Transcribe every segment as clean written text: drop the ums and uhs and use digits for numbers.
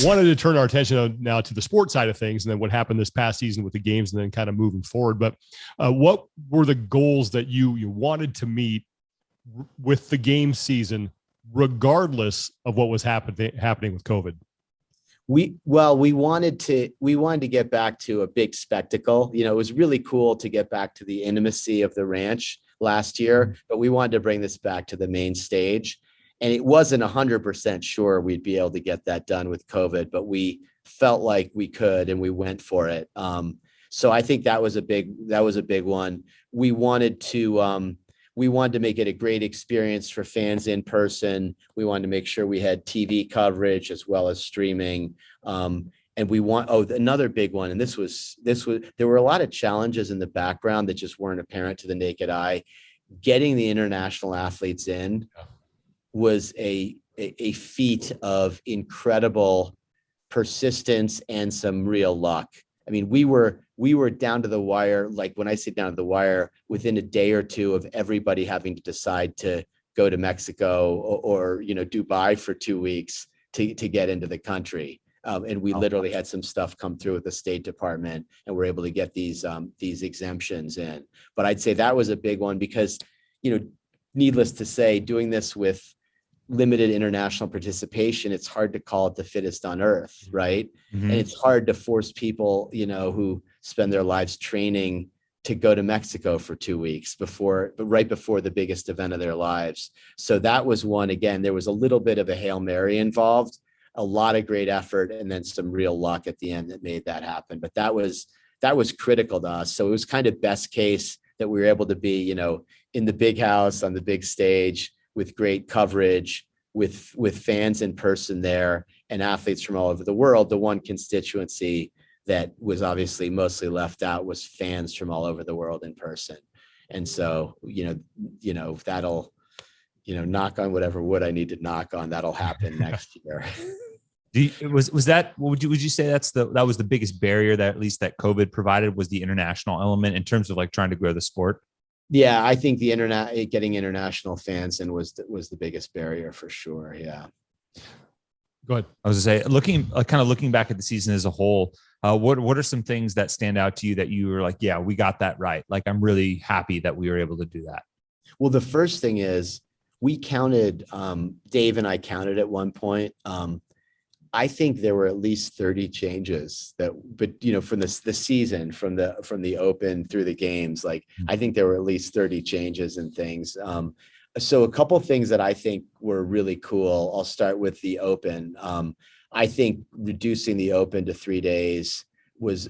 wanted to turn our attention now to the sports side of things and then what happened this past season with the games and then kind of moving forward. But what were the goals that you wanted to meet with the game season, regardless of what was happening with COVID? We wanted to get back to a big spectacle. It was really cool to get back to the intimacy of the ranch last year, but we wanted to bring this back to the main stage. And it wasn't 100% sure we'd be able to get that done with COVID, but we felt like we could, and we went for it. So I think that was a big one. We wanted to make it a great experience for fans in person. We wanted to make sure we had TV coverage as well as streaming. And another big one. And there were a lot of challenges in the background that just weren't apparent to the naked eye. Getting the international athletes in was a feat of incredible persistence and some real luck. I mean, we were down to the wire. Like when I say down to the wire, within a day or two of everybody having to decide to go to Mexico or Dubai for 2 weeks to get into the country. And we literally had some stuff come through with the State Department, and we're able to get these exemptions in. But I'd say that was a big one because, needless to say, doing this with limited international participation, it's hard to call it the fittest on earth, right? Mm-hmm. And it's hard to force people, who spend their lives training to go to Mexico for 2 weeks right before the biggest event of their lives. So that was one. Again, there was a little bit of a Hail Mary involved, a lot of great effort, and then some real luck at the end that made that happen. But that was critical to us. So it was kind of best case that we were able to be, in the big house on the big stage with great coverage, with fans in person there and athletes from all over the world. The one constituency that was obviously mostly left out was fans from all over the world in person. And so, that'll, knock on whatever wood I need to knock on, that'll happen next year. Would you say that was the biggest barrier that at least that COVID provided, was the international element in terms of like trying to grow the sport? Yeah, I think getting international fans in was the biggest barrier for sure. Yeah. Go ahead. I was gonna say, looking back at the season as a whole, what are some things that stand out to you that you were like, yeah, we got that right? Like, I'm really happy that we were able to do that. Well, the first thing is we counted, Dave and I counted at one point. I think there were at least 30 changes from the season, from the open through the games, I think there were at least 30 changes and things. So a couple of things that I think were really cool. I'll start with the open. I think reducing the open to 3 days was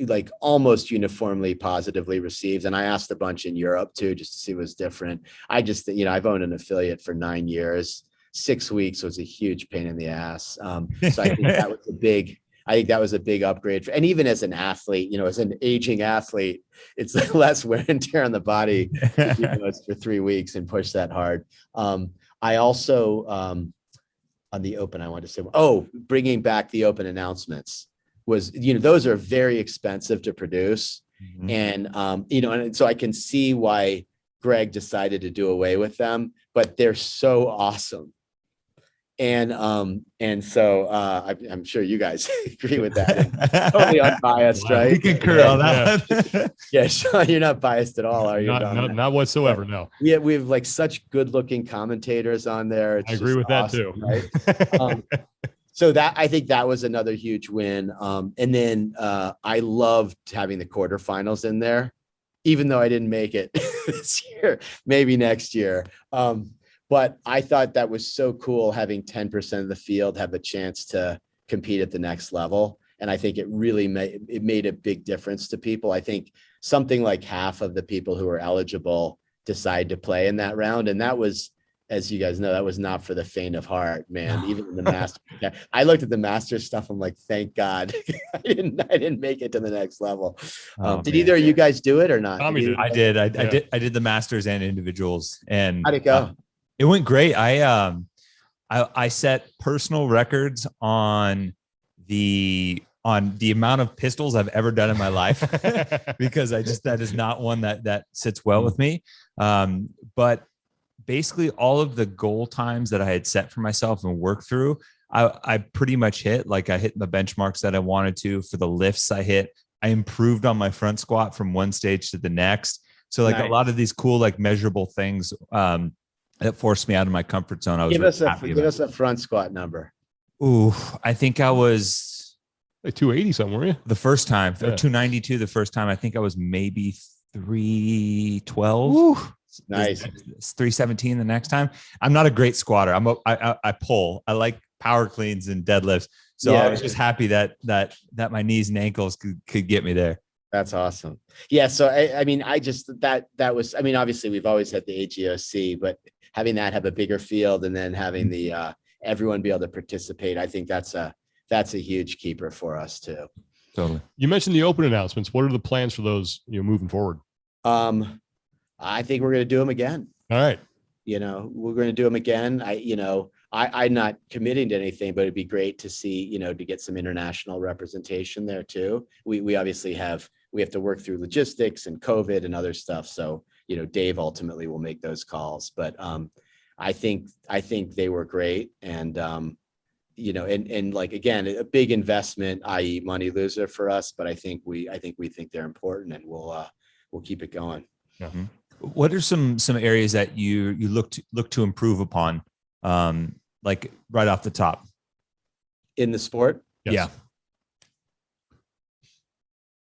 like almost uniformly positively received. And I asked a bunch in Europe too, just to see what was different. I've owned an affiliate for 9 years. 6 weeks was a huge pain in the ass. So I think that was a big upgrade. And even as an athlete, as an aging athlete, it's less wear and tear on the body it's for 3 weeks and push that hard. I also, on the open, I wanted to say, bringing back the open announcements was, those are very expensive to produce. Mm-hmm. And so I can see why Greg decided to do away with them, but they're so awesome. And so I'm sure you guys agree with that. Totally unbiased, right? We concur on that. Yeah, Sean, you're not biased at all, are you? Not whatsoever. No. We have like such good-looking commentators on there. I agree with awesome, that too. Right? So I think that was another huge win. And then I loved having the quarterfinals in there, even though I didn't make it this year, maybe next year. But I thought that was so cool, having 10% of the field have a chance to compete at the next level. And I think it really made a big difference to people. I think something like half of the people who were eligible decide to play in that round. And that was, as you guys know, that was not for the faint of heart, man. Even in the Masters, I looked at the Masters stuff. I'm like, thank God I didn't make it to the next level. Did either of you guys do it or not? I did. I did the Masters and individuals. And how'd it go? It went great. I set personal records on the amount of pistols I've ever done in my life because that is not one that sits well with me. But basically all of the goal times that I had set for myself and worked through, I pretty much hit, like I hit the benchmarks that I wanted to for the lifts I hit. I improved on my front squat from one stage to the next. So like a lot of these cool, like measurable things that forced me out of my comfort zone. I was Give really us a front squat number. Ooh, I think I was like 280 something, were you? The first time, or 292 the first time. I think I was maybe 312. Nice. 317 the next time. I'm not a great squatter. I pull. I like power cleans and deadlifts. So I was just happy that my knees and ankles could get me there. That's awesome. Yeah. So I mean, I just that was, I mean, obviously we've always had the AGOC, but having that have a bigger field and then having the everyone be able to participate, I think that's a huge keeper for us too. Totally. You mentioned the open announcements. What are the plans for those, moving forward? I think we're going to do them again. All right. We're going to do them again. I'm not committing to anything, but it'd be great to see, to get some international representation there too. We obviously have to work through logistics and COVID and other stuff. So, Dave ultimately will make those calls, but I think they were great. And, and like, again, a big investment, i.e. money loser for us, but I think we think they're important, and we'll keep it going. Mm-hmm. What are some areas that you look to improve upon, like right off the top? In the sport? Yes. Yeah.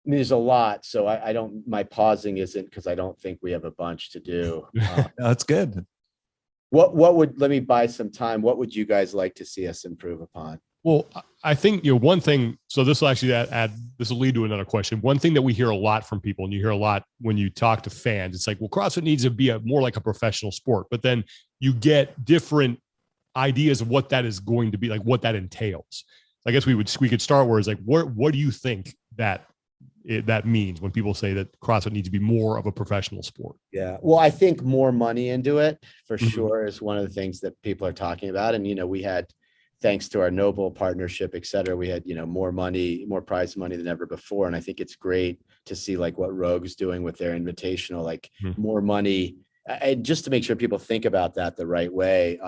I mean, there's a lot. So my pausing isn't because I don't think we have a bunch to do. That's good. Let me buy some time. What would you guys like to see us improve upon? Well, I think, one thing, so this will actually this will lead to another question. One thing that we hear a lot from people, and you hear a lot when you talk to fans, it's like, well, CrossFit needs to be more like a professional sport, but then you get different ideas of what that is going to be, like what that entails. I guess we could start where it's like, what do you think that means when people say that CrossFit needs to be more of a professional sport? Yeah. Well, I think more money into it for Mm-hmm. sure is one of the things that people are talking about. And, we had, thanks to our Noble partnership, et cetera, we had, more money, more prize money than ever before. And I think it's great to see like what Rogue's doing with their invitational, like more money. And just to make sure people think about that the right way.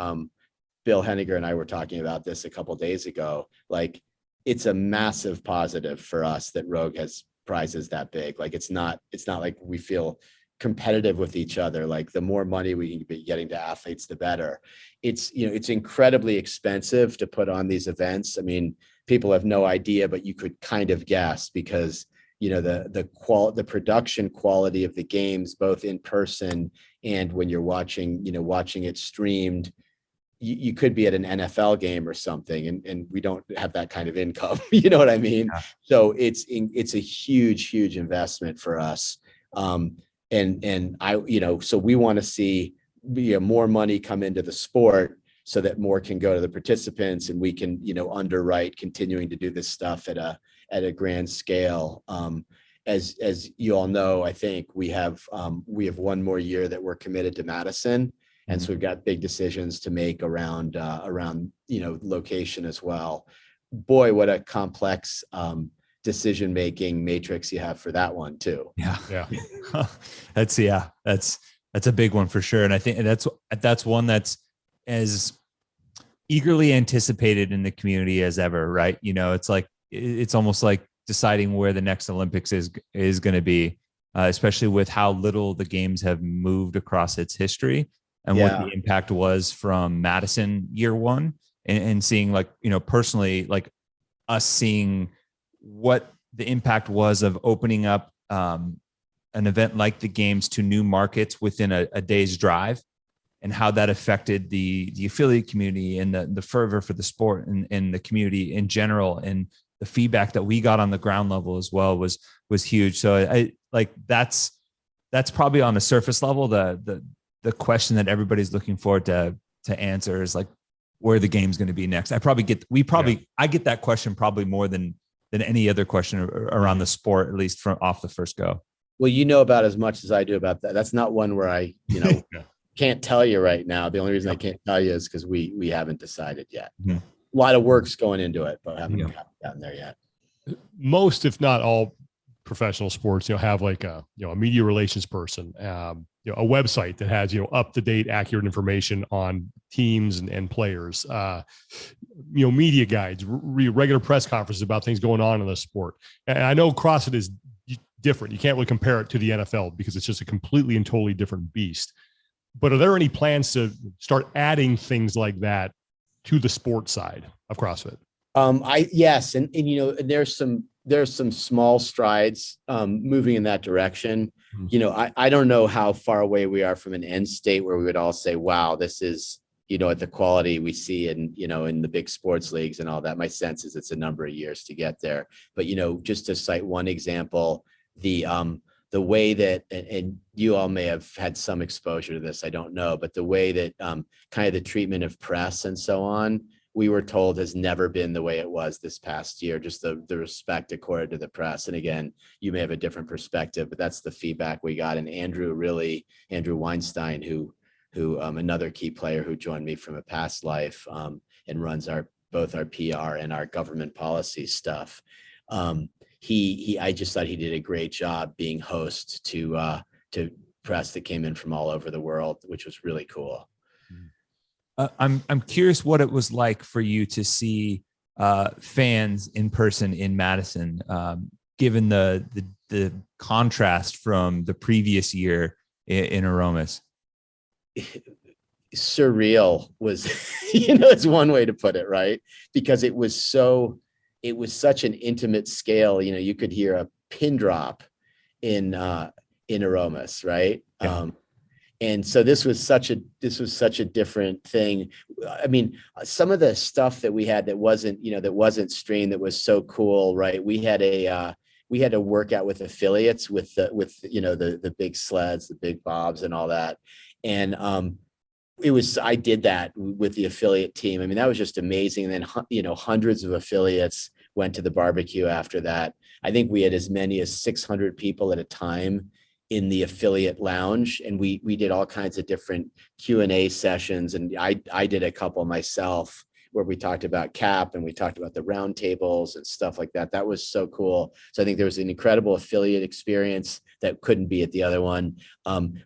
Bill Henniger and I were talking about this a couple of days ago. Like, it's a massive positive for us that Rogue has prizes that big. Like, it's not like we feel competitive with each other. Like, the more money we can be getting to athletes, the better. It's incredibly expensive to put on these events. I mean, people have no idea, but you could kind of guess because, the production quality of the games, both in person and when you're watching it streamed, you could be at an NFL game or something, and we don't have that kind of income. You know what I mean? Yeah. So it's a huge investment for us. And I, so we want to see more money come into the sport so that more can go to the participants, and we can, underwrite continuing to do this stuff at a grand scale. As you all know, I think we have one more year that we're committed to Madison. And so we've got big decisions to make around location as well. Boy, what a complex decision-making matrix you have for that one too. Yeah. That's a big one for sure. And I think that's one that's as eagerly anticipated in the community as ever, right? It's like, it's almost like deciding where the next Olympics is going to be, especially with how little the games have moved across its history. And what the impact was from Madison year one, and seeing, like, personally, like us seeing what the impact was of opening up an event like the games to new markets within a day's drive, and how that affected the affiliate community and the fervor for the sport and the community in general. And the feedback that we got on the ground level as well was huge. So I like, that's probably on a surface level, the question that everybody's looking forward to answer is like, where the game's going to be next. I get that question probably more than any other question around the sport, at least from off the first go. Well, about as much as I do about that. That's not one where I, can't tell you right now. The only reason I can't tell you is because we haven't decided yet. Mm-hmm. A lot of work's going into it, but haven't gotten there yet. Most, if not all, professional sports, have like a media relations person, a website that has, up-to-date, accurate information on teams and players, media guides, regular press conferences about things going on in the sport. And I know CrossFit is different. You can't really compare it to the NFL because it's just a completely and totally different beast. But are there any plans to start adding things like that to the sports side of CrossFit? Yes. And there's some small strides, moving in that direction. I don't know how far away we are from an end state where we would all say, wow, this is, at the quality we see in the big sports leagues and all that. My sense is it's a number of years to get there. But, just to cite one example, the way that, and you all may have had some exposure to this, I don't know, but the way that kind of the treatment of press and so on, we were told has never been the way it was this past year, just the respect accorded to the press. And again, you may have a different perspective, but that's the feedback we got. And Andrew Weinstein, who another key player who joined me from a past life, and runs both our PR and our government policy stuff. I just thought he did a great job being host to press that came in from all over the world, which was really cool. I'm curious what it was like for you to see fans in person in Madison, given the contrast from the previous year in Aromas. Surreal was, it's one way to put it, right? Because it was such an intimate scale. You could hear a pin drop in Aromas, right? Yeah. And so this was such a different thing. I mean, some of the stuff that we had that wasn't streamed, that was so cool, right? We had a workout with affiliates with the big sleds, the big bobs and all that. And I did that with the affiliate team. I mean, that was just amazing. And then, hundreds of affiliates went to the barbecue after that. I think we had as many as 600 people at a time in the affiliate lounge. And we did all kinds of different Q&A sessions. And I did a couple myself where we talked about CAP and we talked about the round tables and stuff like that. That was so cool. So I think there was an incredible affiliate experience that couldn't be at the other one.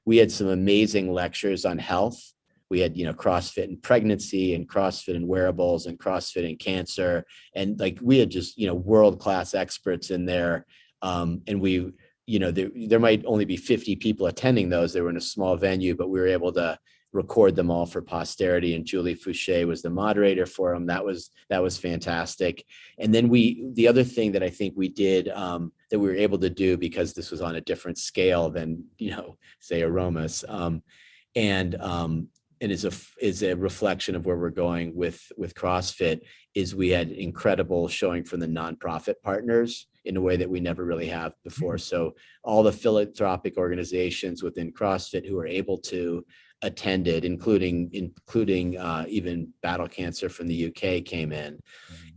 We had some amazing lectures on health. We had, CrossFit and pregnancy and CrossFit and wearables and CrossFit and cancer. And we had just, world-class experts in there. And we, there might only be 50 people attending those. They were in a small venue, but we were able to record them all for posterity. And Julie Fouché was the moderator for them. That was fantastic. And then the other thing that I think we did, that we were able to do, because this was on a different scale than, say Aromas, and is a reflection of where we're going with CrossFit, is we had incredible showing from the nonprofit partners in a way that we never really have before. So all the philanthropic organizations within CrossFit who were able to attended, including even Battle Cancer from the UK came in.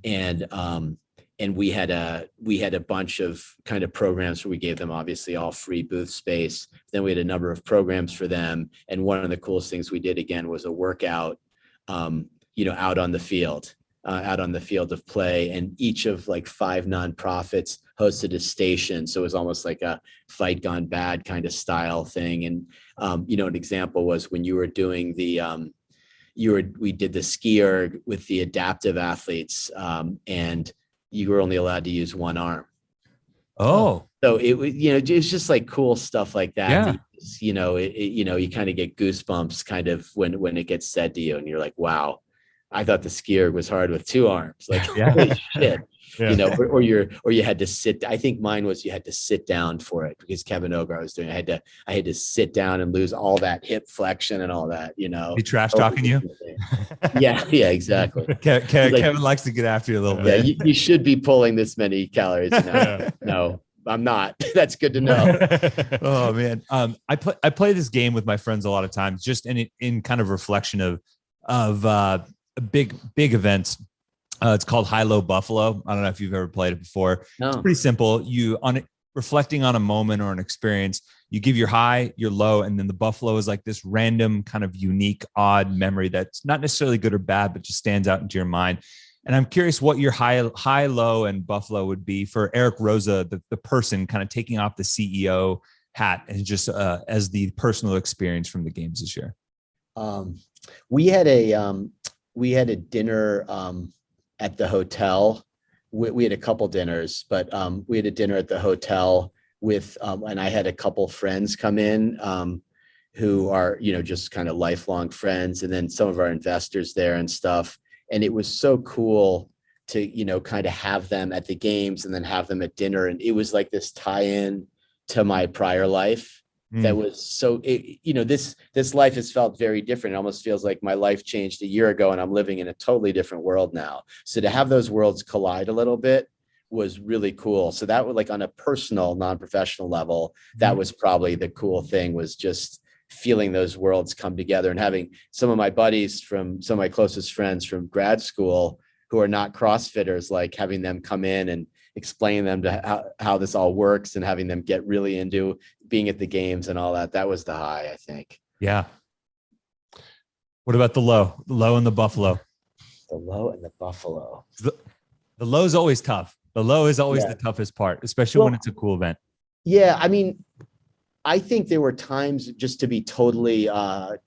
And we had a bunch of kind of programs where we gave them obviously all free booth space. Then we had a number of programs for them. And one of the coolest things we did again was a workout, out on the field of play. And each of 5 nonprofits hosted a station. So it was almost like a Fight Gone Bad kind of style thing. And, an example was when you were doing we did the skier with the adaptive athletes, and you were only allowed to use one arm. Oh, so it was, it's just cool stuff like that. Yeah. You kind of get goosebumps kind of when it gets said to you, and you're like, wow, I thought the skier was hard with 2 arms. Holy shit. Yeah. Or you had to sit. I think mine was you had to sit down for it, because Kevin Ogar was doing. I had to sit down and lose all that hip flexion and all that. He trash talking you. Yeah, exactly. Kevin likes to get after you a little bit. Yeah, you should be pulling this many calories. No, I'm not. That's good to know. Oh man, I play this game with my friends a lot of times, just in kind of reflection of big events. It's called HiLo Buffalo. I don't know if you've ever played it before. No. It's pretty simple. Reflecting on a moment or an experience, you give your high, your low, and then the buffalo is like this random kind of unique, odd memory that's not necessarily good or bad, but just stands out into your mind. And I'm curious what your high, low, and buffalo would be for Eric Roza, the person kind of taking off the CEO hat and just as the personal experience from the games this year. We had a dinner at the hotel. We had a couple dinners, but we had a dinner at the hotel with, and I had a couple friends come in who are, just kind of lifelong friends, and then some of our investors there and stuff. And it was so cool to, kind of have them at the games and then have them at dinner. And it was like this tie-in to my prior life that was so, this life has felt very different. It almost feels like my life changed a year ago and I'm living in a totally different world now. So to have those worlds collide a little bit was really cool. So that was like on a personal, non-professional level, that was probably the cool thing, was just feeling those worlds come together, and having some of my buddies from some of my closest friends from grad school who are not CrossFitters, like having them come in and explain them to how this all works, and having them get really into being at the games and all that. That was the high, I think. Yeah. What about the low and the Buffalo? The low and the Buffalo. The low is always tough. The low is always the toughest part, especially when it's a cool event. Yeah. I mean, I think there were times, just to be totally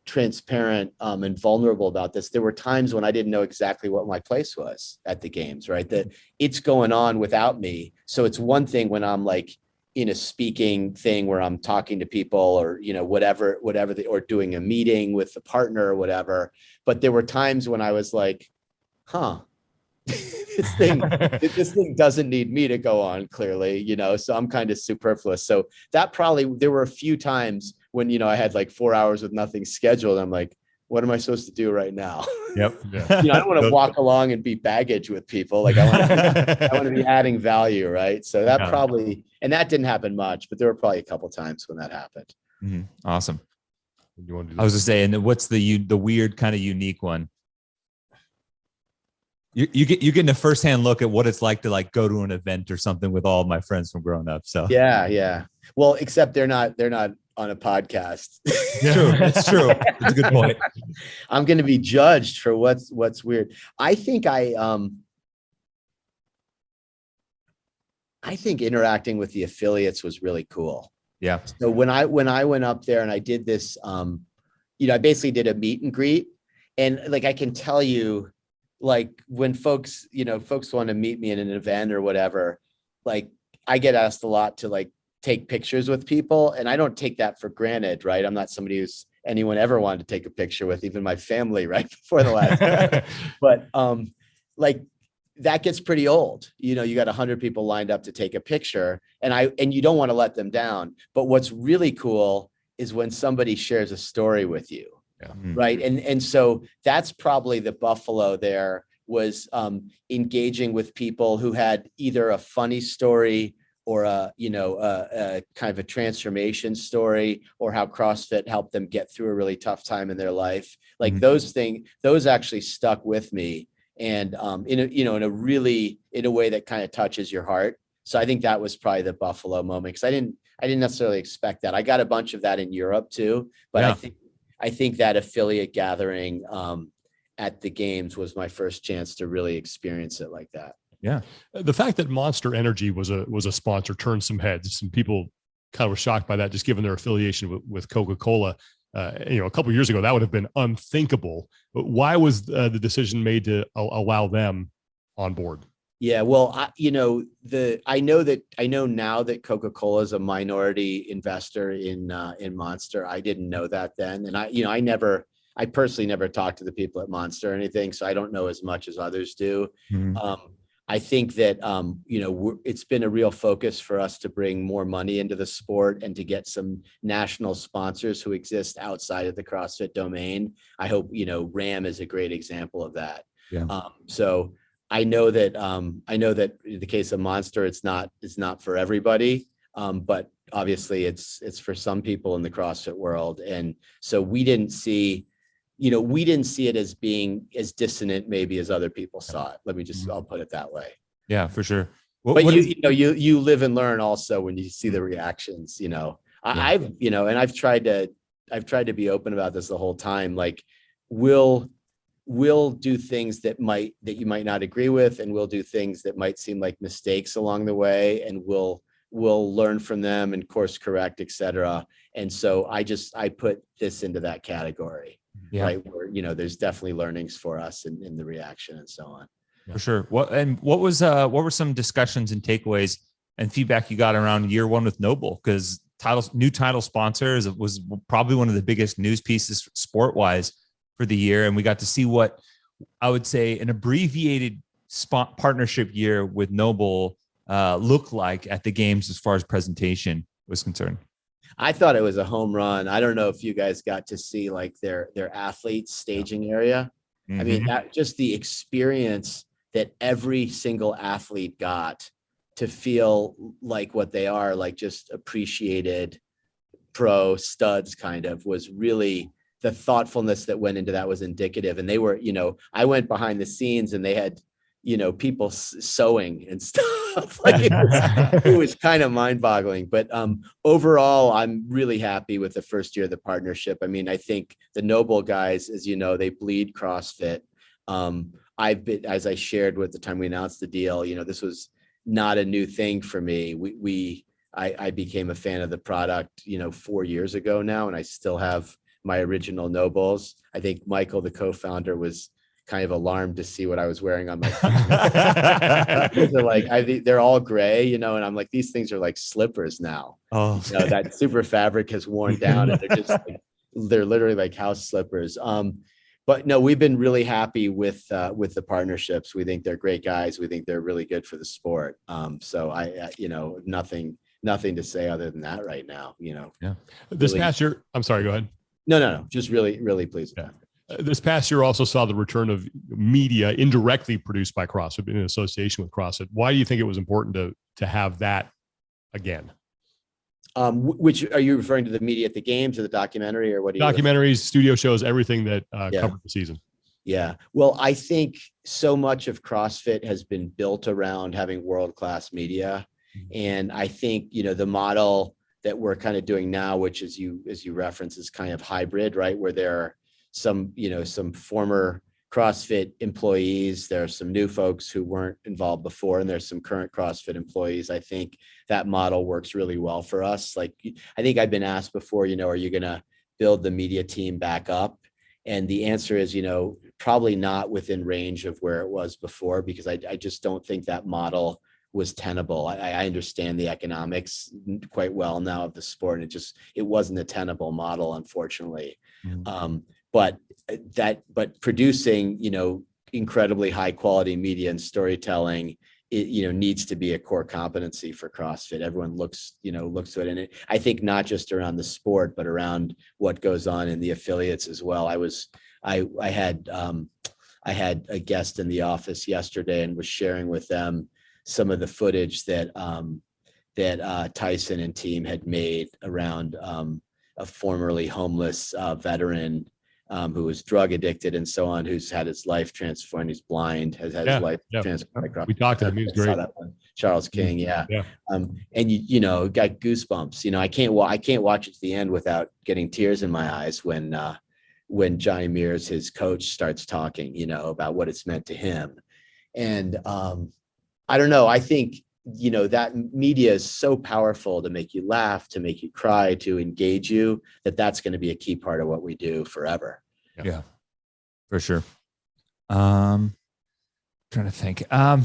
transparent and vulnerable about this, there were times when I didn't know exactly what my place was at the games, right? That it's going on without me. So it's one thing when I'm like in a speaking thing where I'm talking to people, or, whatever, or doing a meeting with the partner or whatever. But there were times when I was like, this thing doesn't need me to go on, clearly, so I'm kind of superfluous. So there were a few times when, I had like 4 hours with nothing scheduled. I'm like, what am I supposed to do right now? Yep. I don't want to walk along and be baggage with people. Like I want to be adding value. Right. So that probably, and that didn't happen much, but there were probably a couple times when that happened. Mm-hmm. Awesome. I was just saying, what's the weird kind of unique one? You're getting a firsthand look at what it's like to like go to an event or something with all of my friends from growing up. So yeah. Well, except they're not on a podcast. True. It's true. It's a good point. I'm going to be judged for what's weird. I think interacting with the affiliates was really cool. Yeah. So when I went up there and I did this, I basically did a meet and greet, and like, I can tell you, like when folks want to meet me in an event or whatever, like I get asked a lot to like take pictures with people, and I don't take that for granted, right? I'm not somebody who's anyone ever wanted to take a picture with, even my family, right before the last. But like that gets pretty old. You got 100 people lined up to take a picture, and you don't want to let them down. But what's really cool is when somebody shares a story with you. Yeah. Right. And so that's probably the Buffalo there, was engaging with people who had either a funny story or a kind of a transformation story, or how CrossFit helped them get through a really tough time in their life. Like those actually stuck with me, and in a way that kind of touches your heart. So I think that was probably the Buffalo moment, because I didn't necessarily expect that. I got a bunch of that in Europe too, but I think that affiliate gathering at the games was my first chance to really experience it like that. Yeah. The fact that Monster Energy was a sponsor turned some heads. Some people kind of were shocked by that, just given their affiliation with Coca-Cola. A couple of years ago, that would have been unthinkable. But why was the decision made to allow them on board? Yeah, well, I know now that Coca-Cola is a minority investor in Monster. I didn't know that then, and I personally never talked to the people at Monster or anything, so I don't know as much as others do. Mm-hmm. I think that it's been a real focus for us to bring more money into the sport and to get some national sponsors who exist outside of the CrossFit domain. I hope RAM is a great example of that. Yeah. So I know that in the case of Monster, it's not for everybody, but obviously it's for some people in the CrossFit world, and so we didn't see it as being as dissonant maybe as other people saw it. I'll put it that way. Yeah, for sure. You live and learn also when you see the reactions. I've tried to be open about this the whole time. Like we'll do things that you might not agree with, and we'll do things that might seem like mistakes along the way, and we'll learn from them and course correct, etc. And so I put this into that category. right? Where, there's definitely learnings for us in the reaction and so on. For sure. What were some discussions and takeaways and feedback you got around year one with Noble? Because new title sponsors was probably one of the biggest news pieces sport wise for the year. And we got to see what I would say an abbreviated partnership year with Noble looked like at the games as far as presentation was concerned. I thought it was a home run. I don't know if you guys got to see like their athletes staging area. I mean, that just the experience that every single athlete got to feel like what they are, like just appreciated pro studs kind of, was really the thoughtfulness that went into that was indicative. And they were, I went behind the scenes and they had, people sewing and stuff. Like it was kind of mind boggling, but overall, I'm really happy with the first year of the partnership. I mean, I think the Noble guys, as you know, they bleed CrossFit. I've been, as I shared with the time we announced the deal, this was not a new thing for me. I became a fan of the product, 4 years ago now, and I still have my original Nobles. I think Michael, the co-founder, was kind of alarmed to see what I was wearing on my feet. They're like, they're all gray, and I'm like, these things are like slippers now. Oh, that super fabric has worn down and they're just they're literally like house slippers. But no, we've been really happy with the partnerships. We think they're great guys. We think they're really good for the sport. So I nothing to say other than that right now. Yeah. This really, past year, I'm sorry. Go ahead. No. Just really, really pleased. Yeah. This past year also saw the return of media indirectly produced by CrossFit in association with CrossFit. Why do you think it was important to have that again? Which are you referring to, the media at the games or the documentary, or what? Documentaries, studio shows, everything that covered the season. Yeah. Well, I think so much of CrossFit has been built around having world-class media. And I think, the model that we're kind of doing now, which as you reference, is kind of hybrid, right? Where there are some former CrossFit employees, there are some new folks who weren't involved before, and there's some current CrossFit employees. I think that model works really well for us. Like, I think I've been asked before, are you going to build the media team back up? And the answer is, probably not within range of where it was before, because I just don't think that model was tenable. I understand the economics quite well now of the sport, and it wasn't a tenable model, unfortunately. But producing, incredibly high quality media and storytelling, it needs to be a core competency for CrossFit. Everyone looks to it. And I think not just around the sport, but around what goes on in the affiliates as well. I had a guest in the office yesterday and was sharing with them some of the footage that Tyson and team had made around a formerly homeless veteran who was drug addicted and so on, who's had his life transformed. He's blind, has had his life transformed. We talked to him. He was great. Charles King. Yeah. And got goosebumps. I can't watch it to the end without getting tears in my eyes when Johnny Mears, his coach, starts talking, about what it's meant to him. And I don't know. I think, that media is so powerful to make you laugh, to make you cry, to engage you, that's going to be a key part of what we do forever. Yeah, for sure. Trying to think. I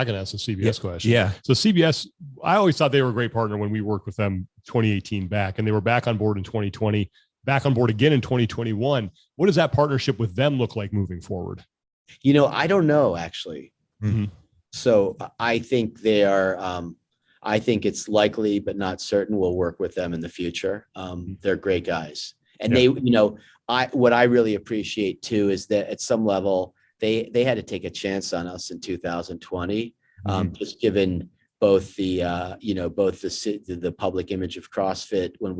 can ask a CBS question. Yeah. So CBS, I always thought they were a great partner when we worked with them 2018 back, and they were back on board in 2020, back on board again in 2021. What does that partnership with them look like moving forward? I don't know, actually. Mm-hmm. So I think they are, I think it's likely, but not certain, we'll work with them in the future. They're great guys. And they, what I really appreciate too, is that at some level, they had to take a chance on us in 2020, just given both the, the public image of CrossFit when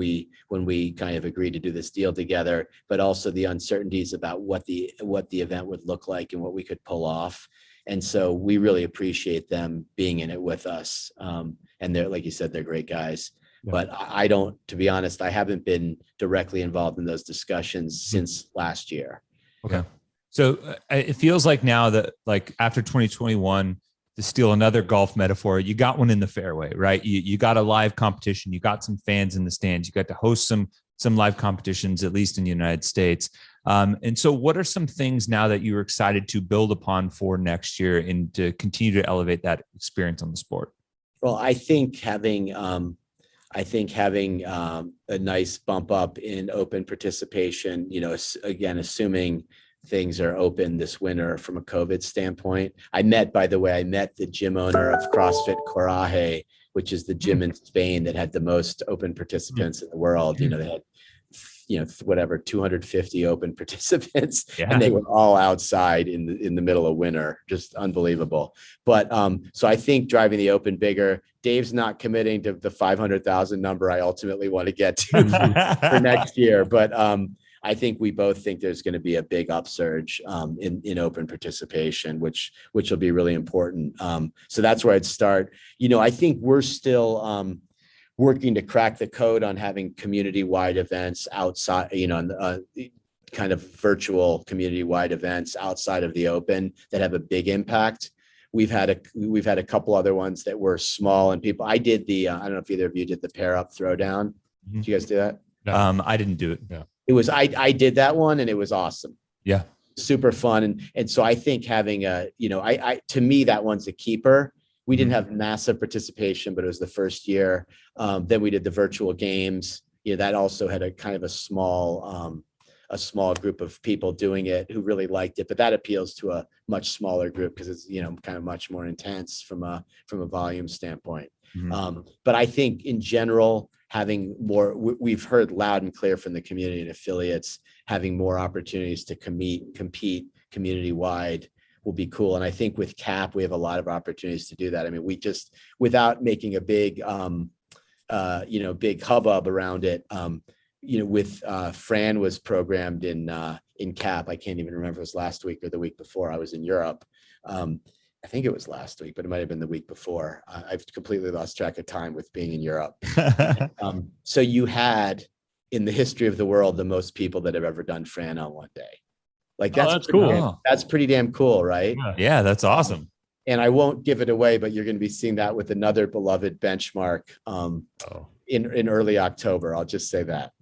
we kind of agreed to do this deal together, but also the uncertainties about what the event would look like and what we could pull off. And so we really appreciate them being in it with us. And they're, like you said, they're great guys. Yeah. But I don't, to be honest, I haven't been directly involved in those discussions since last year. Okay. So it feels like now that, like, after 2021, to steal another golf metaphor, you got one in the fairway, right? You got a live competition. You got some fans in the stands. You got to host some some live competitions, at least in the United States. And so what are some things now that you're excited to build upon for next year and to continue to elevate that experience on the sport? Well, I think having a nice bump up in open participation, again, assuming things are open this winter from a COVID standpoint. By the way, I met the gym owner of CrossFit Coraje, which is the gym in Spain that had the most open participants in the world. They had, 250 open participants, and they were all outside in the middle of winter. Just unbelievable. But so I think driving the open bigger. Dave's not committing to the 500,000 number I ultimately want to get to for next year, but I think we both think there's going to be a big upsurge in open participation, which will be really important. So that's where I'd start. I think we're still working to crack the code on having community-wide events outside, kind of virtual community-wide events outside of the open that have a big impact. We've had a couple other ones that were small, and people. I did I don't know if either of you did the pair up throwdown. Did you guys do that? No. I didn't do it. Yeah. It was I did that one, and it was awesome. Yeah, super fun, and so I think having to me that one's a keeper. We didn't have massive participation, but it was the first year. Then we did the virtual games. That also had a kind of a small group of people doing it who really liked it, but that appeals to a much smaller group because it's kind of much more intense from a volume standpoint. But I think in general, having more, we've heard loud and clear from the community and affiliates, having more opportunities to compete community-wide will be cool. And I think with CAP, we have a lot of opportunities to do that. I mean, we just, without making a big, big hubbub around it, with Fran was programmed in CAP. I can't even remember if it was last week or the week before. I was in Europe. I think it was last week, but it might've been the week before. I've completely lost track of time with being in Europe. So you had, in the history of the world, the most people that have ever done Fran on one day. Like that's cool. That's pretty damn cool, right? Yeah, that's awesome. And I won't give it away, but you're going to be seeing that with another beloved benchmark in early October. I'll just say that.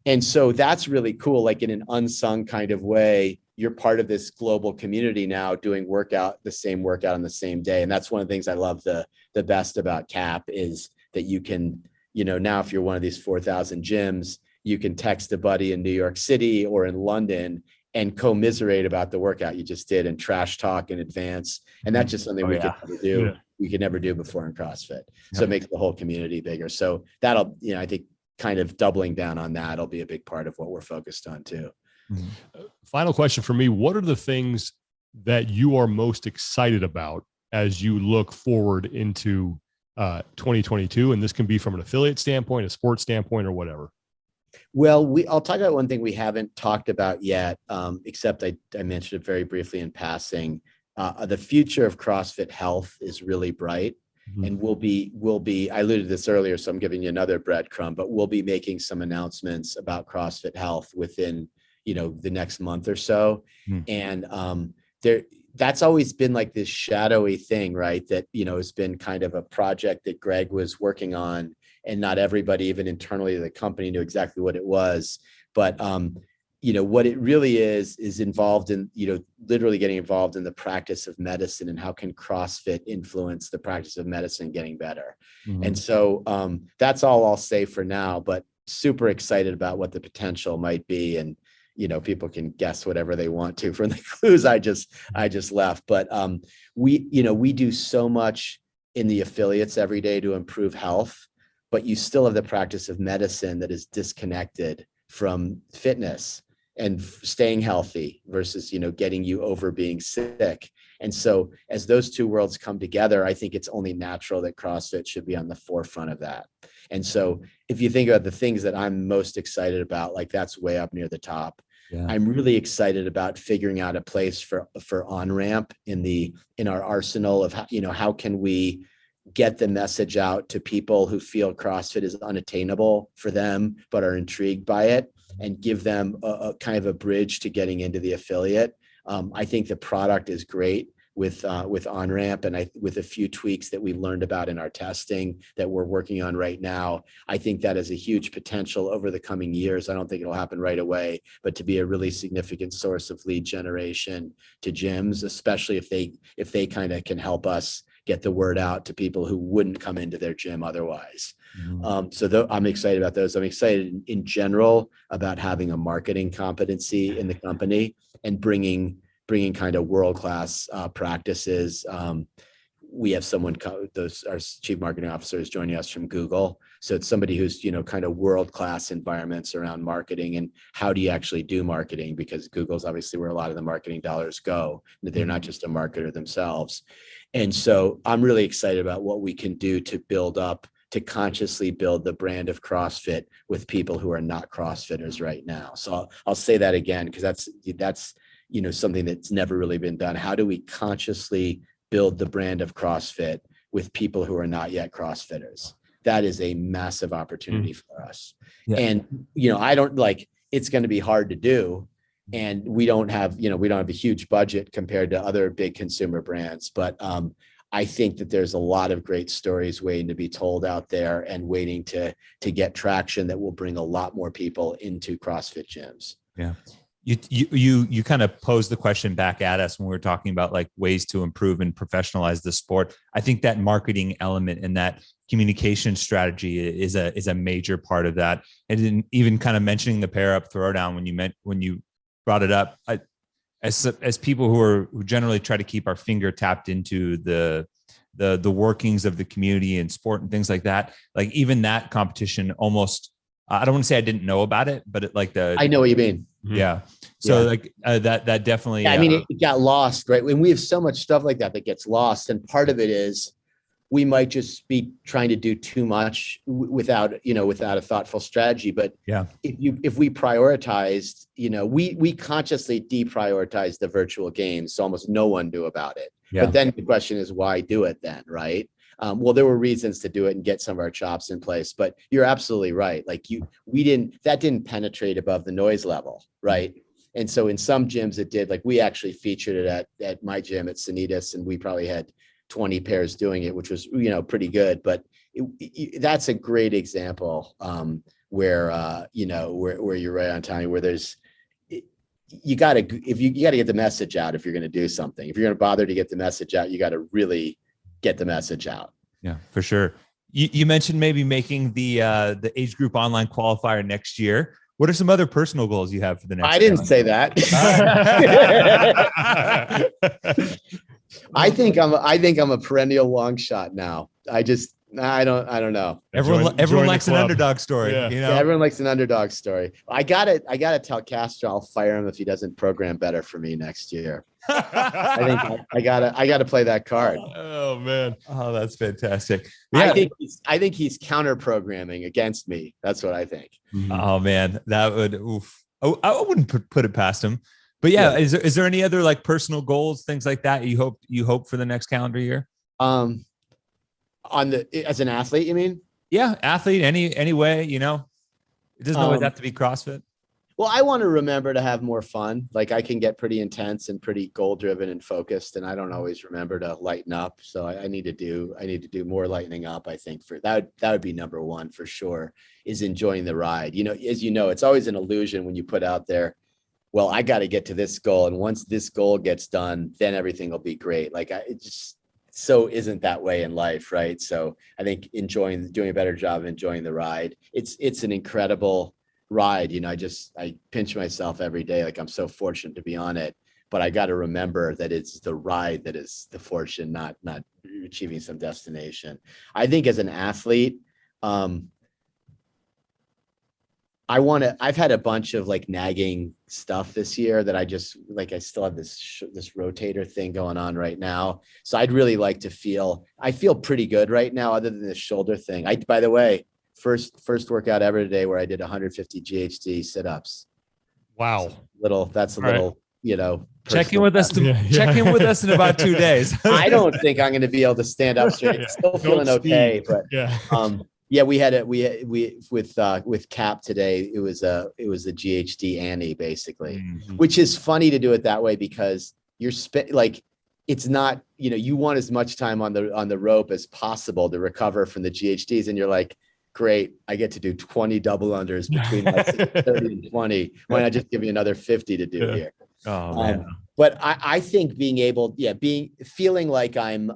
And so that's really cool. Like in an unsung kind of way, you're part of this global community now doing the same workout on the same day. And that's one of the things I love the best about CAP is that you can, now if you're one of these 4,000 gyms, you can text a buddy in New York City or in London and commiserate about the workout you just did and trash talk in advance. And that's just something we could never do. Yeah. We could never do before in CrossFit. So it makes the whole community bigger. So that'll, I think kind of doubling down on that will be a big part of what we're focused on too. Final question for me. What are the things that you are most excited about as you look forward into 2022? And this can be from an affiliate standpoint, a sports standpoint, or whatever. Well, I'll talk about one thing we haven't talked about yet, except I mentioned it very briefly in passing. The future of CrossFit Health is really bright, and we'll be. I alluded to this earlier, so I'm giving you another breadcrumb. But we'll be making some announcements about CrossFit Health within the next month or so, and that's always been like this shadowy thing, right? That has been kind of a project that Greg was working on. And not everybody, even internally the company, knew exactly what it was. But, what it really is involved in, literally getting involved in the practice of medicine and how can CrossFit influence the practice of medicine getting better. And so that's all I'll say for now, but super excited about what the potential might be. And, people can guess whatever they want to from the clues I just left. But we do so much in the affiliates every day to improve health. But you still have the practice of medicine that is disconnected from fitness and staying healthy versus, getting you over being sick. And so as those two worlds come together, I think it's only natural that CrossFit should be on the forefront of that. And so if you think about the things that I'm most excited about, like that's way up near the top. Yeah. I'm really excited about figuring out a place for on-ramp in our arsenal of, how can we get the message out to people who feel CrossFit is unattainable for them, but are intrigued by it, and give them a kind of a bridge to getting into the affiliate. I think the product is great. with on-ramp, and with a few tweaks that we've learned about in our testing that we're working on right now. I think that is a huge potential over the coming years. I don't think it'll happen right away, but to be a really significant source of lead generation to gyms, especially if they kind of can help us get the word out to people who wouldn't come into their gym otherwise. I'm excited about those. I'm excited in general about having a marketing competency in the company and bringing kind of world-class practices. We have someone, our chief marketing officer is joining us from Google. So it's somebody who's, kind of world-class environments around marketing and how do you actually do marketing, because Google's obviously where a lot of the marketing dollars go. They're not just a marketer themselves. And so I'm really excited about what we can do to consciously build the brand of CrossFit with people who are not CrossFitters right now. So I'll say that again, because that's something that's never really been done. How do we consciously build the brand of CrossFit with people who are not yet CrossFitters? That is a massive opportunity for us. Yeah. And, I don't it's going to be hard to do. And we don't have a huge budget compared to other big consumer brands, but I think that there's a lot of great stories waiting to be told out there and waiting to get traction that will bring a lot more people into CrossFit gyms. Yeah. You kind of posed the question back at us when we were talking about ways to improve and professionalize the sport. I think that marketing element and that communication strategy is a major part of that. And even kind of mentioning the pair up throwdown when you brought it up, as people who generally try to keep our finger tapped into the workings of the community and sport and things like that, even that competition almost, I don't want to say I didn't know about it, but I know what you mean. Yeah. So that definitely, I mean, it got lost, right? When we have so much stuff like that gets lost. And part of it is we might just be trying to do too much without a thoughtful strategy. But if we prioritized, we consciously deprioritized the virtual games. So almost no one knew about it. Yeah. But then the question is, why do it then? Right. Well, there were reasons to do it and get some of our chops in place, but you're absolutely right. That didn't penetrate above the noise level. Right. And so in some gyms it did. We actually featured it at my gym at Sanitas, and we probably had 20 pairs doing it, which was, pretty good. But that's a great example where you're right on time, where you got to get the message out. If you're going to do something, if you're going to bother to get the message out, you got to really get the message out. Yeah, for sure. You mentioned maybe making the age group online qualifier next year. What are some other personal goals you have for the next? I didn't say that. I think I'm a perennial long shot now. I don't know. Everyone likes an underdog story. Yeah. Everyone likes an underdog story. I gotta tell Castro I'll fire him if he doesn't program better for me next year. I gotta play that card. Oh man. Oh, that's fantastic. Yeah. I think he's counter programming against me. That's what I think. Mm-hmm. Oh man, that would Oh, I wouldn't put it past him. But yeah, is there any other personal goals, things like that you hope for the next calendar year? As an athlete, you mean? Yeah, athlete, any way, it doesn't always have to be CrossFit. Well, I want to remember to have more fun. I can get pretty intense and pretty goal driven and focused, and I don't always remember to lighten up. So I need to do more lightening up. I think for that would be number one for sure, is enjoying the ride. As it's always an illusion when you put out there, well, I got to get to this goal, and once this goal gets done, then everything will be great. It just so isn't that way in life, right? So I think doing a better job of enjoying the ride. It's an incredible ride. I pinch myself every day. I'm so fortunate to be on it, but I got to remember that it's the ride that is the fortune, not achieving some destination. I think as an athlete, I've had a bunch of nagging stuff this year that I just I still have this rotator thing going on right now. So I'd really like to I feel pretty good right now, other than the shoulder thing. By the way, first workout ever today where I did 150 GHD sit-ups. Wow. That's a little, check in with us. Check in with us in about 2 days. I don't think I'm going to be able to stand up straight. Still feeling okay, but we had with Cap today. It was a GHD Annie basically, which is funny to do it that way because you're it's not, you want as much time on the rope as possible to recover from the GHDs. And you're like, great, I get to do 20 double unders between like 30 and 20. Why not just give me another 50 to do here? Oh man. But I think being able, feeling like I'm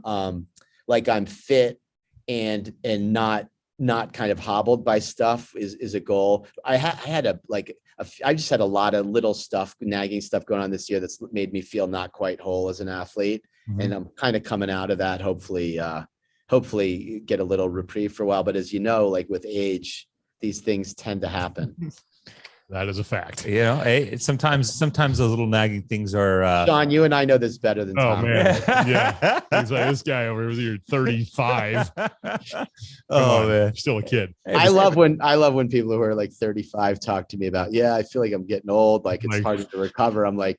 fit and not kind of hobbled by stuff is a goal. I just had a lot of little stuff, nagging stuff going on this year that's made me feel not quite whole as an athlete. Mm-hmm. And I'm kind of coming out of that, hopefully get a little reprieve for a while. But as you know, like with age, these things tend to happen. That is a fact. Hey, sometimes those little nagging things are. Sean, you and I know this better than Tom. Oh man, yeah. He's like, this guy over here, you're 35. Oh man, you're still a kid. I love when people who are like 35 talk to me about, I feel like I'm getting old. Like it's harder to recover. I'm like,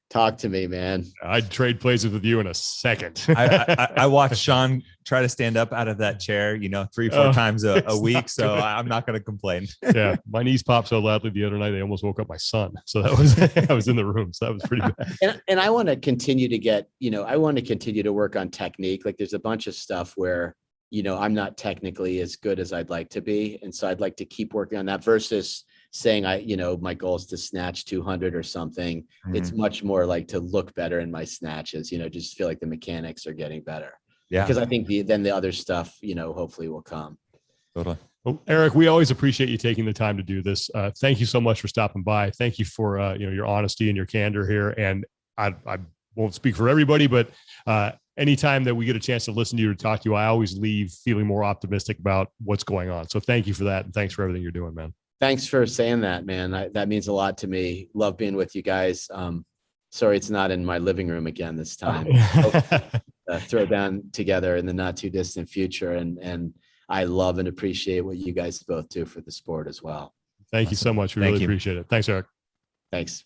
talk to me, man. I'd trade places with you in a second. I watched Sean try to stand up out of that chair, 3-4 times a week. So I'm not going to complain. Yeah. My knees popped so loudly the other night, they almost woke up my son. So that was, I was in the room. So that was pretty bad. And I want to continue to get, I want to continue to work on technique. Like there's a bunch of stuff where, I'm not technically as good as I'd like to be. And so I'd like to keep working on that versus saying my goal is to snatch 200 or something. Mm-hmm. It's much more like to look better in my snatches, just feel like the mechanics are getting better. Yeah. Because I think then the other stuff, hopefully will come. Totally. Well, Eric, we always appreciate you taking the time to do this. Thank you so much for stopping by. Thank you for, your honesty and your candor here. And I won't speak for everybody, but anytime that we get a chance to listen to you or talk to you, I always leave feeling more optimistic about what's going on. So thank you for that. And thanks for everything you're doing, man. Thanks for saying that, man. That means a lot to me. Love being with you guys. Sorry, it's not in my living room again this time. Throw down together in the not too distant future. And I love and appreciate what you guys both do for the sport as well. Thank you so much. We really appreciate it. Thanks, Eric. Thanks.